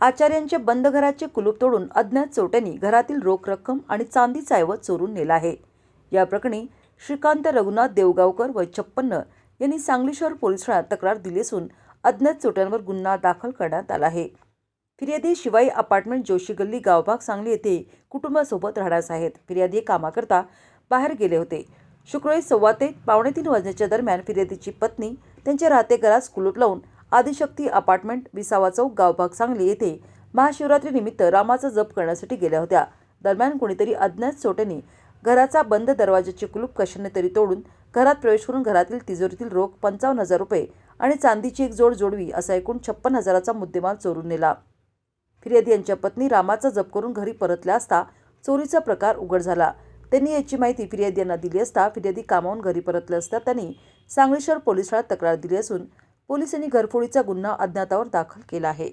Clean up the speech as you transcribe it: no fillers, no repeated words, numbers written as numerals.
आचार्यांच्या बंद घराचे कुलूप तोडून अज्ञात चोरट्यांनी घरातील रोख रक्कम आणि चांदीचा ऐवज चोरून नेला आहे। या प्रकरणी श्रीकांत रघुनाथ देवगावकर वय 56 यांनी सांगली शहर पोलीस ठाण्यात तक्रार दिली असून अज्ञात चोरट्यांवर गुन्हा दाखल करण्यात आला आहे। फिर्यादी शिवाई अपार्टमेंट जोशी गल्ली गावभाग सांगली येथे कुटुंबासोबत राहण्यास आहेत। फिर्यादी कामाकरता बाहेर गेले होते। शुक्रवारी 2:15 ते 2:45 वाजण्याच्या दरम्यान फिर्यादीची पत्नी त्यांच्या राहते घरास कुलूप लावून आदिशक्ती अपार्टमेंट विसावा चौक गावभाग सांगली येथे महाशिवरात्री निमित्त रामाचा जप करण्यासाठी गेल्या होत्या। दरम्यान कोणीतरी अज्ञात चोरट्यांनी घराचा बंद दरवाजाचे कुलूप कशाने तरी तोडून घरात प्रवेश करून घरातील तिजोरीतील रोख 55,000 रुपये आणि चांदीची एक जोडवी असा एकूण 56,000चा मुद्देमाल चोरून नेला। फिर्यादी यांच्या पत्नी रामाचा जप करून घरी परतल्या असता चोरीचा प्रकार उघड झाला। त्यांनी याची माहिती फिर्यादी यांना दिली असता फिर्यादी कामावून घरी परतले असता त्यांनी सांगली शहर पोलीस ठाण्यात तक्रार दिली असून पोलिसांनी घरफोडीचा गुन्हा अज्ञातावर दाखल केला आहे।